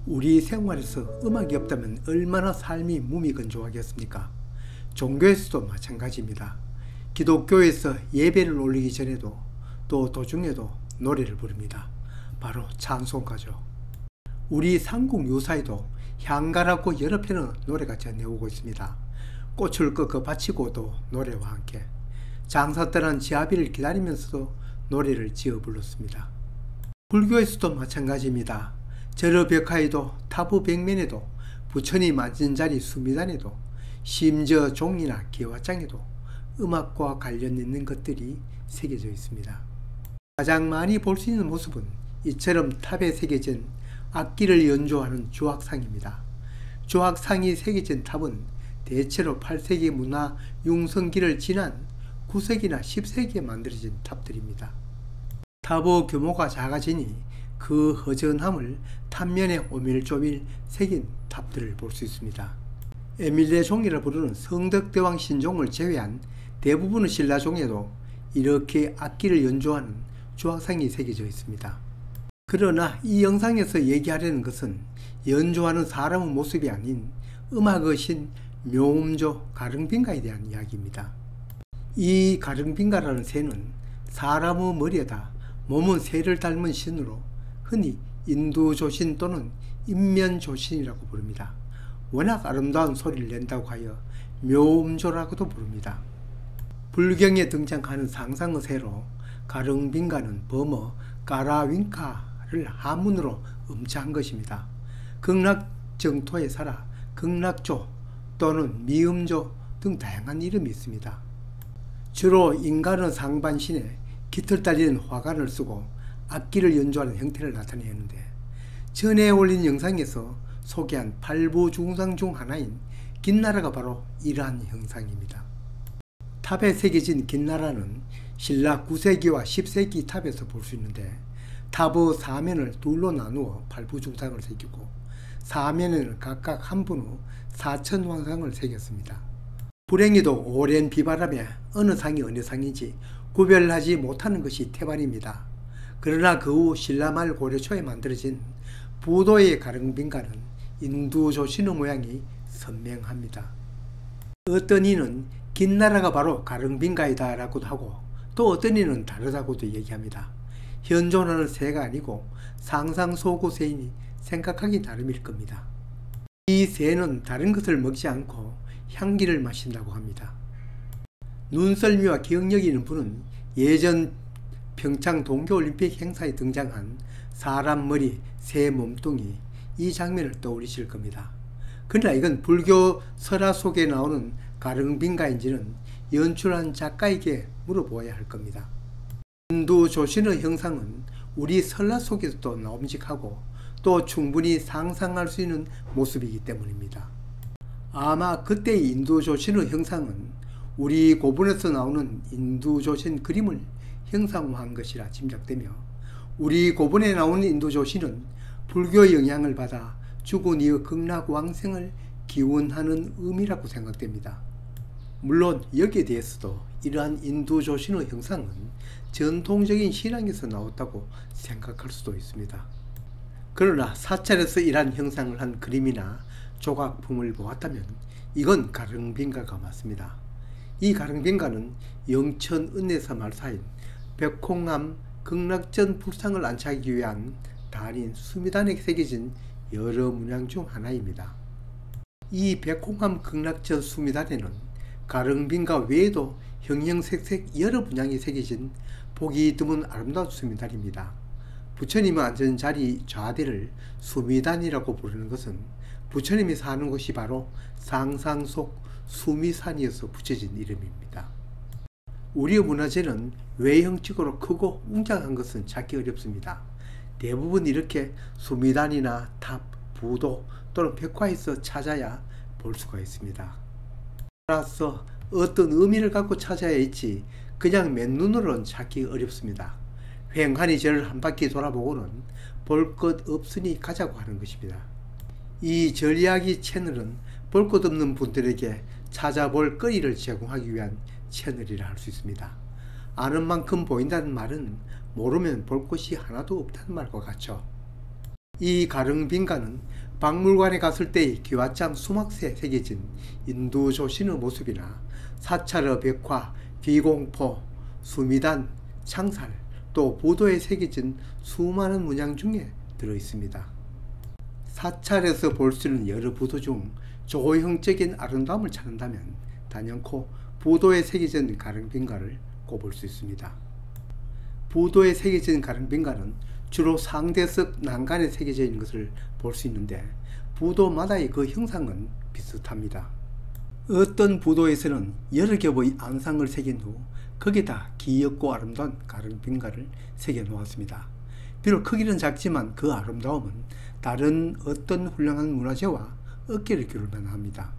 우리 생활에서 음악이 없다면 얼마나 삶이 무미건조하겠습니까? 종교에서도 마찬가지입니다. 기독교에서 예배를 올리기 전에도 또 도중에도 노래를 부릅니다. 바로 찬송가죠. 우리 삼국 유사에도 향가라고 여러 편의 노래가 전해오고 있습니다. 꽃을 꺾어 바치고도 노래와 함께 장사 떠난 지아비를 기다리면서도 노래를 지어 불렀습니다. 불교에서도 마찬가지입니다. 절어벽화에도 타부백면에도 부처님 앉은 자리 수미단에도 심지어 종이나 기와장에도 음악과 관련 있는 것들이 새겨져 있습니다. 가장 많이 볼 수 있는 모습은 이처럼 탑에 새겨진 악기를 연주하는 주악상입니다. 주악상이 새겨진 탑은 대체로 8세기 문화 융성기를 지난 9세기나 10세기에 만들어진 탑들입니다. 탑의 규모가 작아지니 그 허전함을 탑면에 오밀조밀 새긴 탑들을 볼 수 있습니다. 에밀레 종이라 부르는 성덕대왕 신종을 제외한 대부분의 신라종에도 이렇게 악기를 연주하는 주악상이 새겨져 있습니다. 그러나 이 영상에서 얘기하려는 것은 연주하는 사람의 모습이 아닌 음악의 신 묘음조 가릉빈가에 대한 이야기입니다. 이 가릉빈가라는 새는 사람의 머리에다 몸은 새를 닮은 신으로 흔히 인두조신 또는 인면조신이라고 부릅니다. 워낙 아름다운 소리를 낸다고 하여 묘음조라고도 부릅니다. 불경에 등장하는 상상의 새로 가릉빈가는 범어 까라윙카를 한문으로 음자한 것입니다. 극락정토에 살아 극락조 또는 미음조 등 다양한 이름이 있습니다. 주로 인간의 상반신에 깃을 달리는 화관을 쓰고 악기를 연주하는 형태를 나타내는데, 전에 올린 영상에서 소개한 8부 중상 중 하나인 긴나라가 바로 이러한 형상입니다. 탑에 새겨진 긴나라는 신라 9세기와 10세기 탑에서 볼 수 있는데, 탑의 사면을 둘로 나누어 8부 중상을 새기고 사면에는 각각 한 분의 4천왕상을 새겼습니다. 불행히도 오랜 비바람에 어느 상이 어느 상인지 구별하지 못하는 것이 태반입니다. 그러나 그 후 신라말 고려 초에 만들어진 부도의 가릉빈가는 인두조신의 모양이 선명합니다. 어떤 이는 긴나라가 바로 가릉빈가이다 라고도 하고, 또 어떤 이는 다르다고도 얘기합니다. 현존하는 새가 아니고 상상소구새이니 생각하기 나름일 겁니다. 이 새는 다른 것을 먹지 않고 향기를 마신다고 합니다. 눈썰미와 기억력이 있는 분은 예전 평창 동계올림픽 행사에 등장한 사람 머리 새 몸뚱이, 이 장면을 떠올리실 겁니다. 그러나 이건 불교 설화 속에 나오는 가릉빈가인지는 연출한 작가에게 물어보아야 할 겁니다. 인두조신의 형상은 우리 설화 속에서도 나옴직하고 또 충분히 상상할 수 있는 모습이기 때문입니다. 아마 그때의 인두조신의 형상은 우리 고분에서 나오는 인두조신 그림을 형상화한 것이라 짐작되며, 우리 고분에 나오는 인두조신은 불교 영향을 받아 죽은 이의 극락왕생을 기원하는 의미라고 생각됩니다. 물론 여기에 대해서도 이러한 인두조신의 형상은 전통적인 신앙에서 나왔다고 생각할 수도 있습니다. 그러나 사찰에서 이러한 형상을 한 그림이나 조각품을 보았다면 이건 가릉빈가가 맞습니다. 이 가릉빈가는 영천 은내사 말사인 백홍암 극락전 불상을 안치하기 위한 단인 수미단에 새겨진 여러 문양 중 하나입니다. 이 백홍암 극락전 수미단에는 가릉빈가 외에도 형형색색 여러 문양이 새겨진 보기 드문 아름다운 수미단입니다. 부처님의 앉은 자리 좌대를 수미단이라고 부르는 것은 부처님이 사는 곳이 바로 상상 속 수미산이어서 붙여진 이름입니다. 우리의 문화재는 외형적으로 크고 웅장한 것은 찾기 어렵습니다. 대부분 이렇게 수미단이나 탑, 부도 또는 백화에서 찾아야 볼 수가 있습니다. 따라서 어떤 의미를 갖고 찾아야 했지 그냥 맨눈으로는 찾기 어렵습니다. 횡하니 절을 한 바퀴 돌아보고는 볼 것 없으니 가자고 하는 것입니다. 이 절이야기 채널은 볼 것 없는 분들에게 찾아볼 거리를 제공하기 위한 채널이라 할 수 있습니다. 아는 만큼 보인다는 말은 모르면 볼 것이 하나도 없다는 말과 같죠. 이 가릉빈가는 박물관에 갔을 때의 기와장 수막새에 새겨진 인두조신의 모습이나 사찰의 벽화, 비공포, 수미단, 창살, 또 보도에 새겨진 수많은 문양 중에 들어있습니다. 사찰에서 볼 수 있는 여러 부도 중 조형적인 아름다움을 찾는다면 단연코 부도에 새겨진 가릉빈가를 꼽을 수 있습니다. 부도에 새겨진 가릉빈가는 주로 상대석 난간에 새겨져 있는 것을 볼 수 있는데 부도마다의 그 형상은 비슷합니다. 어떤 부도에서는 여러 겹의 안상을 새긴 후 거기다 귀엽고 아름다운 가릉빈가를 새겨 놓았습니다. 비록 크기는 작지만 그 아름다움은 다른 어떤 훌륭한 문화재와 어깨를 겨룰 만합니다.